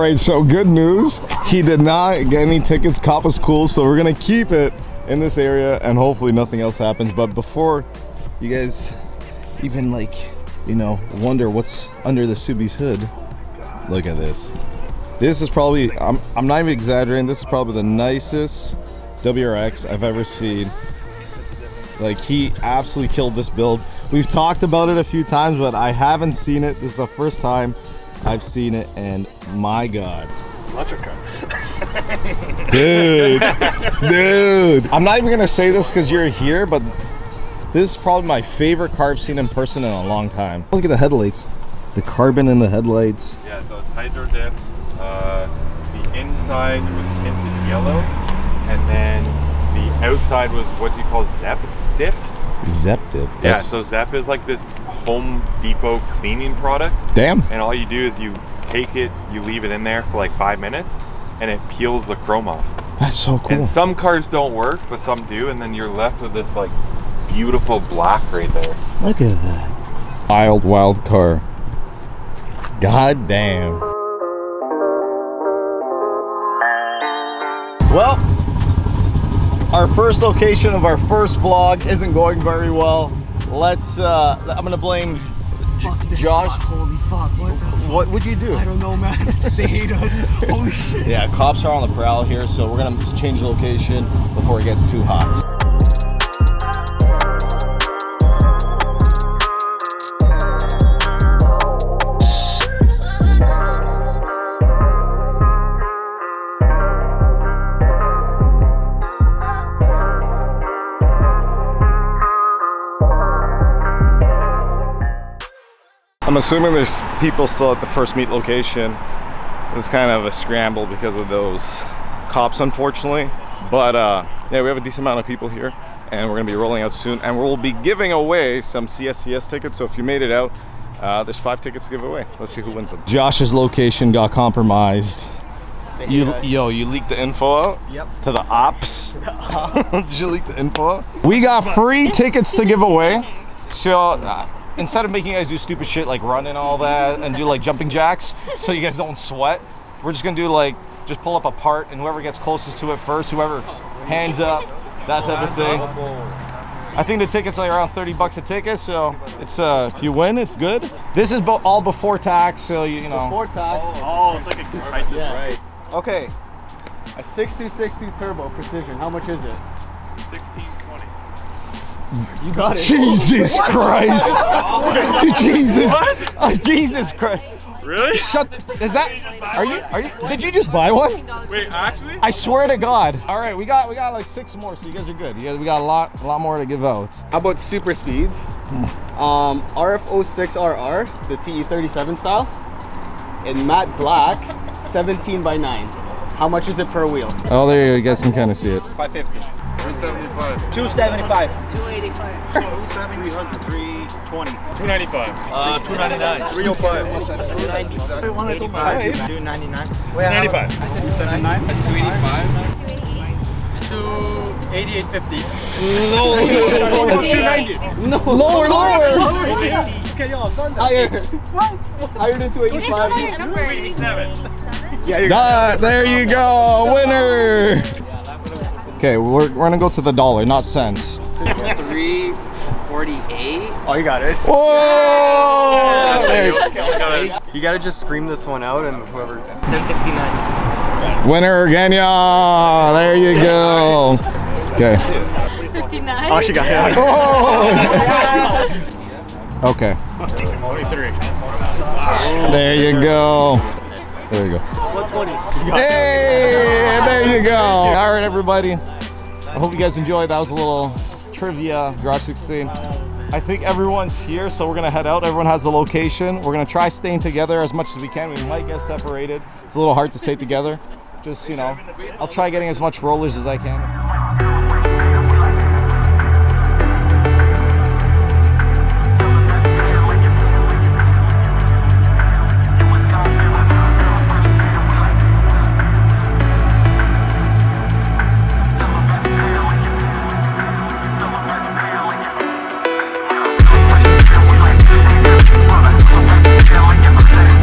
right, so good news. He did not get any tickets. Cop was cool, so we're gonna keep it in this area and hopefully nothing else happens. But before you guys even like, you know, wonder what's under the Subi's hood, look at this. This is probably, I'm not even exaggerating, this is probably the nicest WRX I've ever seen. Like, he absolutely killed this build. We've talked about it a few times, but I haven't seen it. This is the first time I've seen it, and my God. Electric car. Dude. I'm not even gonna say this because you're here, but this is probably my favorite car I've seen in person in a long time. Look at the headlights. The carbon in the headlights. Yeah, so it's hydro dip. The inside was tinted yellow, and then the outside was what you call Zep dip. Zep dip. Yeah, so Zep is like this Home Depot cleaning product. Damn. And all you do is you take it, you leave it in there for like 5 minutes, and it peels the chrome off. That's so cool. And some cars don't work, but some do, and then you're left with this like beautiful black right there. Look at that. Wild car. God damn. Well, our first location of our first vlog isn't going very well. Let's, I'm gonna blame Josh. Fuck, holy fuck, What would you do? I don't know, man. They hate us. Holy shit. Yeah, cops are on the prowl here, so we're gonna change the location before it gets too hot. I'm assuming there's people still at the first meet location. It's kind of a scramble because of those cops, unfortunately. But yeah, we have a decent amount of people here, and we're gonna be rolling out soon. And we'll be giving away some CSCS tickets. So if you made it out, there's 5 tickets to give away. Let's see who wins them. Josh's location got compromised. You leaked the info out? Yep. To the ops? Did you leak the info out? We got free tickets to give away. So instead of making you guys do stupid shit like running all that and do like jumping jacks so you guys don't sweat, we're just gonna do like, just pull up a part, and whoever gets closest to it first, whoever hands up, that type of thing. I think the tickets are around 30 bucks a ticket, so it's if you win, it's good. This is all before tax, so you know. Before tax. Oh, it's like a price is right. Okay. A 6262 turbo precision. How much is it? 1620. You got it. Jesus Christ! Jesus! Jesus Christ! Really? Shut! Is that? Are you? Did you just buy one? Wait, actually? I swear to God! All right, we got like 6 more, so you guys are good. We got a lot more to give out. How about super speeds? RF06RR, the TE37 style, in matte black, 17x9. How much is it per wheel? Oh, there you go. You guys can kind of see it. 550. 375. 275. 285. 700. 320. 295. 299. 305. 299. 299. 295. 279. 285. 288.50. No. 290. No. Lower. Okay, yo, I'm done. Higher. What? Higher than 285. 287. Yeah, you're There you go, winner. Okay, we're gonna go to the dollar, not cents. 348. Oh, you got it. Whoa! There. You gotta just scream this one out, and whoever. 1069. Winner again, y'all. There you go. Okay. 59. Oh, she got it. Oh. Okay. 23. There you go. There you go. 120. Hey, there you go. All right, everybody. I hope you guys enjoyed. That was a little trivia, Garage16. I think everyone's here, so we're gonna head out. Everyone has the location. We're gonna try staying together as much as we can. We might get separated. It's a little hard to stay together. Just, you know, I'll try getting as much rollers as I can. Feeling in the city,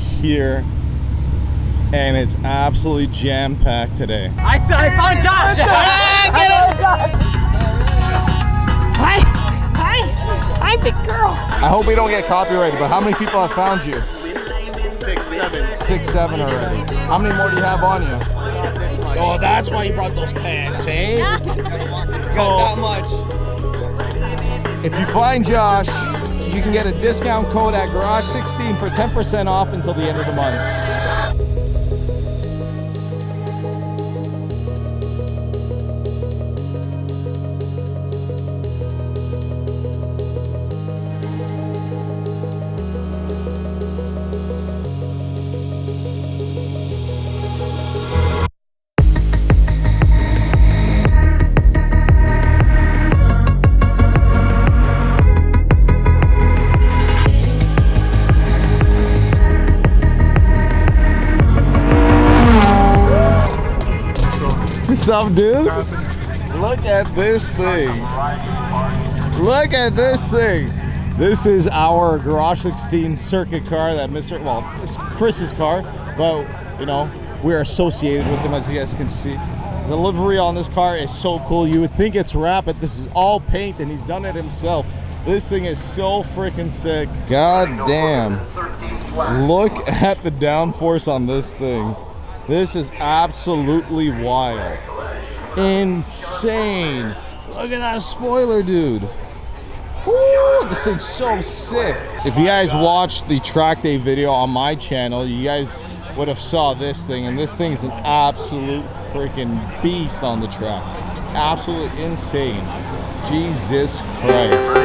here, and it's absolutely jam-packed today. I found Josh! Hi, big girl. I hope we don't get copyrighted, but how many people have found you? 6, 7. 6, 7 already. How many more do you have on you? Oh, that's why you brought those pants, eh? Got that much. If you find Josh, you can get a discount code at Garage16 for 10% off until the end of the month. What's up, dude? Look at this thing. Look at this thing. This is our Garage16 circuit car that well, it's Chris's car, but you know, we're associated with him, as you guys can see. The livery on this car is so cool. You would think it's wrap, but this is all paint and he's done it himself. This thing is so freaking sick. God damn. Look at the downforce on this thing. This is absolutely wild. Insane. Look at that spoiler, dude. Woo, this thing's so sick. If you guys watched the track day video on my channel, you guys would have saw this thing, and this thing is an absolute freaking beast on the track. Absolutely insane. Jesus Christ.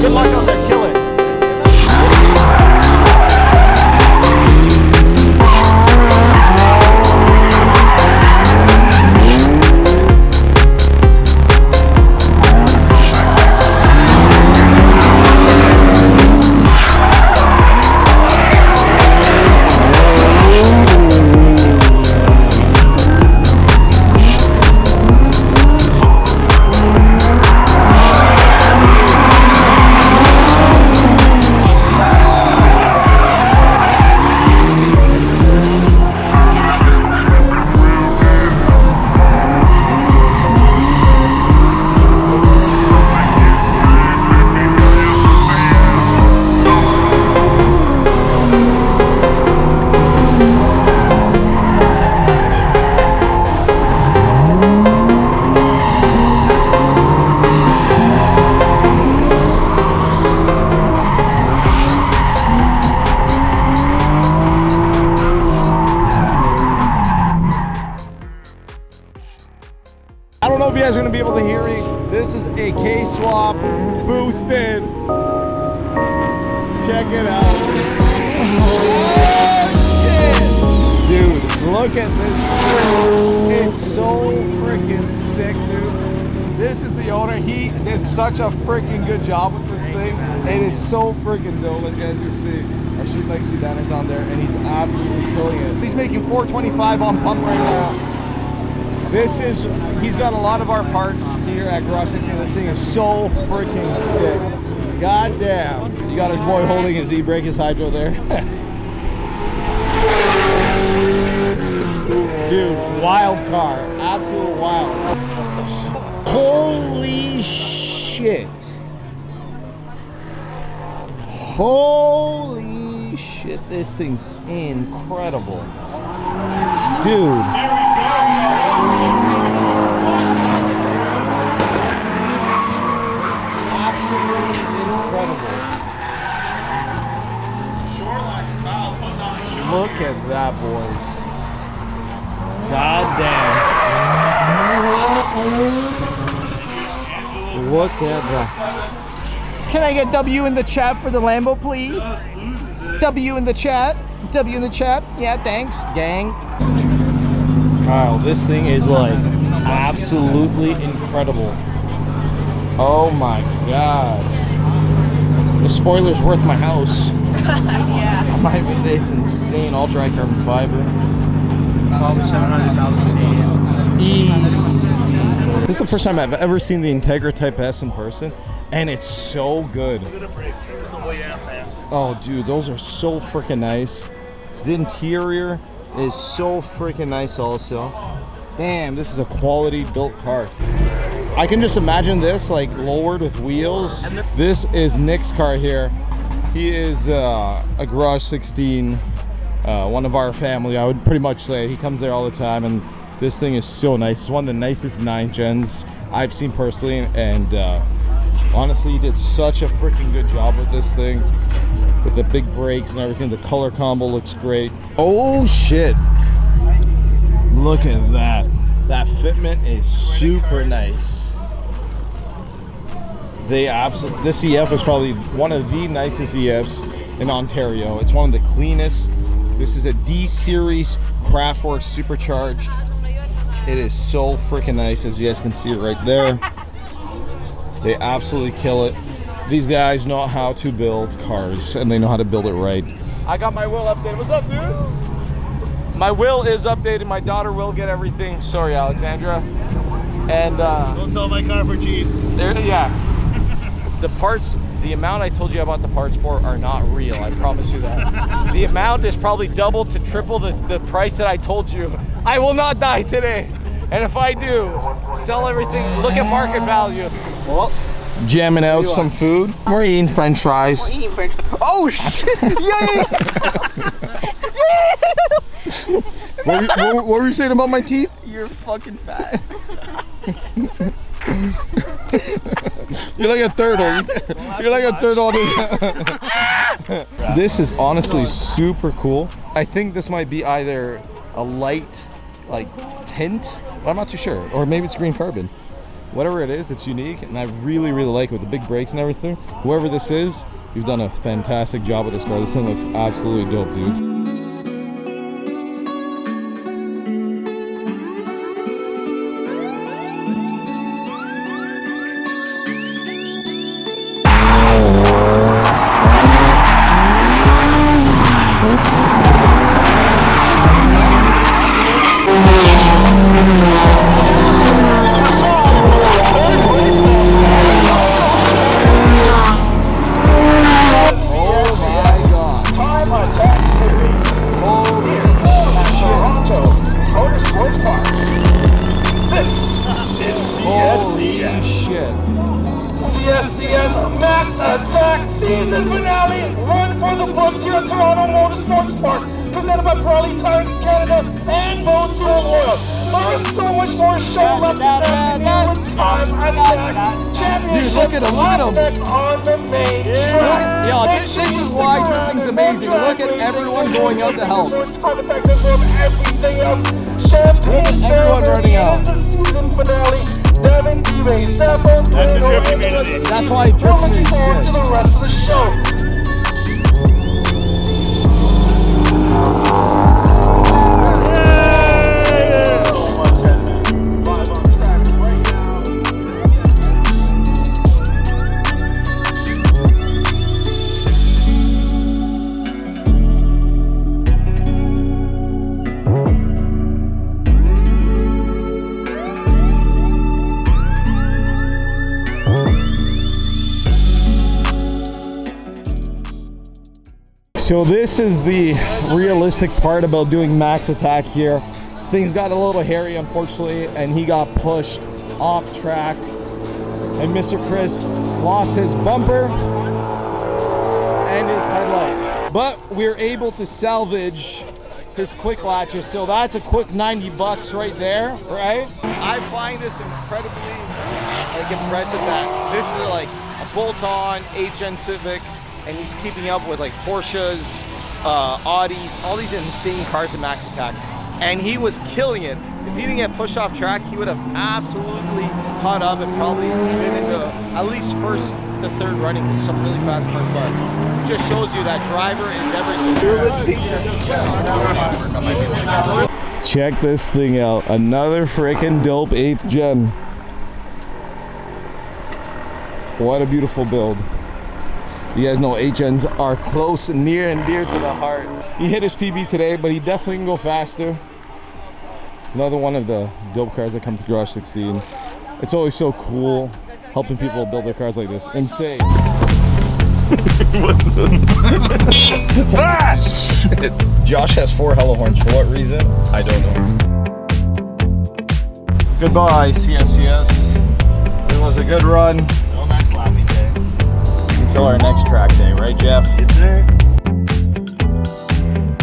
Good luck out there, kill it. I don't know if you guys are going to be able to hear me. This is a K-swapped, boosted. Check it out. Oh, shit. Dude, look at this thing. It's so freaking sick, dude. This is the owner. He did such a freaking good job with this thing. It is so freaking dope, as you guys can see. Our Street Lake Sedaners on there, and he's absolutely killing it. He's making 425 on pump right now. This is, he's got a lot of our parts here at Garage16. This thing is so freaking sick. God damn. You got his boy holding his e-brake, his hydro there. Dude, wild car. Absolute wild. Holy shit. Holy shit. This thing's incredible. Dude. Absolutely incredible. Look at that, boys. God damn. Look at that. Can I get W in the chat for the Lambo, please? W in the chat. W in the chat. Yeah, thanks, gang. Kyle, this thing is like absolutely incredible. Oh my god. The spoiler's worth my house. Yeah. It's insane. All dry carbon fiber. Probably 700,000 Canadian. This is the first time I've ever seen the Integra Type S in person, and it's so good. Look at the brakes. There's no way out, man. Oh, dude, those are so freaking nice. The interior is so freaking nice also. Damn, this is a quality built car. I can just imagine this like lowered with wheels. This is Nick's car here. He is a Garage16, one of our family, I would pretty much say. He comes there all the time, and this thing is so nice. It's one of the nicest 9 gens I've seen personally, and honestly, he did such a freaking good job with this thing. With the big brakes and everything, the color combo looks great. Oh shit! Look at that. That fitment is super nice. This EF is probably one of the nicest EFs in Ontario. It's one of the cleanest. This is a D series Craftworks supercharged. It is so freaking nice, as you guys can see right there. They absolutely kill it. These guys know how to build cars, and they know how to build it right. I got my will updated. What's up, dude? My will is updated. My daughter will get everything. Sorry, Alexandra. And Don't sell my car for cheap. yeah. The parts, the amount I told you about the parts for are not real. I promise you that. The amount is probably double to triple the price that I told you. I will not die today. And if I do, sell everything. Look at market value. Well, jamming out some food. We're eating French fries. We're eating French fries. Oh shit! Yay! What were you saying about my teeth? You're fucking fat. You're like a turtle. You're like a turtle. This is honestly super cool. I think this might be either a light like tint, but I'm not too sure. Or maybe it's green carbon. Whatever it is, it's unique, and I really, really like it with the big brakes and everything. Whoever this is, you've done a fantastic job with this car. This thing looks absolutely dope, dude. Season finale, run for the books here at Toronto Motorsports Park, presented by PROWL Canada and Motor Oil. There is so much more show left this afternoon with time attack championship. Dude, look at him, look at him. On the main track. Yeah, this is why drifting's amazing. Look at everyone going out to help. Everything else. Champagne Everyone running out. is the season finale. Devin D-Ray, That's why drifting is forward to sick. the rest of the show. So this is the realistic part about doing max attack here. Things got a little hairy, unfortunately, and he got pushed off track. And Mr. Chris lost his bumper and his headlight. But we're able to salvage his quick latches, so that's a quick 90 bucks right there, right? I find this incredibly impressive that this is like a bolt-on 8-gen Civic, and he's keeping up with like Porsches, Audis, all these insane cars in max attack, and he was killing it. If he didn't get pushed off track, he would have absolutely caught up and probably been into at least first to third running some really fast cars. But it just shows you that driver is everything. Check this thing out, another freaking dope 8th gen. What a beautiful build. You guys know 8 gens are close and near and dear to the heart. He hit his PB today, but he definitely can go faster. Another one of the dope cars that comes to Garage 16. It's always so cool helping people build their cars like this. Insane. Ah, shit. Josh has 4 hello horns. For what reason? I don't know. Goodbye, CSCS. It was a good run. No next lapping day. Until our next track day, right, Jeff? Yes, sir.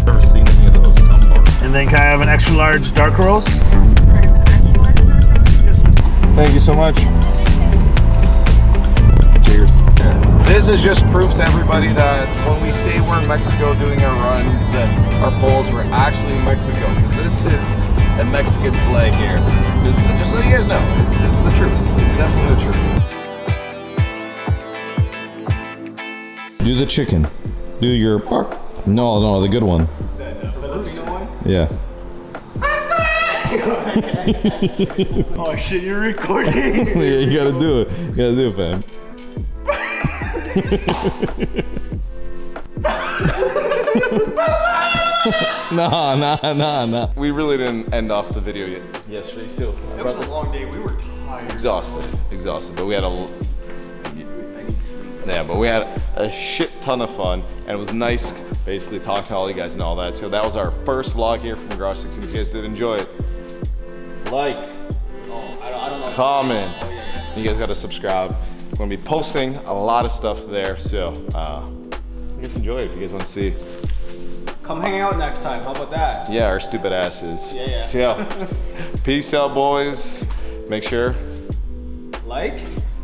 Never seen any of those soundbars. And then can I have an extra large dark roast? Thank you so much. Cheers. This is just proof to everybody that when we say we're in Mexico doing our runs and our polls, we're actually in Mexico. Because this is a Mexican flag here. This, just so you guys know, it's the truth. It's definitely the truth. Do the chicken. Do your bark. No, the good one. Yeah. Oh shit, you're recording. Yeah, you gotta do it. You gotta do it, fam. Nah. We really didn't end off the video yet yesterday, so It was a long day. We were tired. exhausted, but we had a yeah, but we had a shit ton of fun, and it was nice basically talking to all you guys and all that. So that was our first vlog here from Garage 16. If you guys did enjoy it, like, I don't know. comment. You guys gotta subscribe. We're gonna be posting a lot of stuff there, so you guys enjoy it if you guys want to see. Come hang out next time. How about that? Yeah, our stupid asses. Yeah. So yeah, peace out, boys. Make sure Like?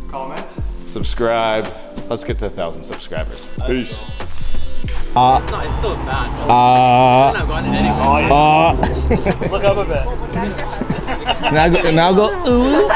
Comment. subscribe. Let's get to 1,000 subscribers. Peace. It's still bad. I'm not going anywhere. Look up a bit. Now go. Ooh.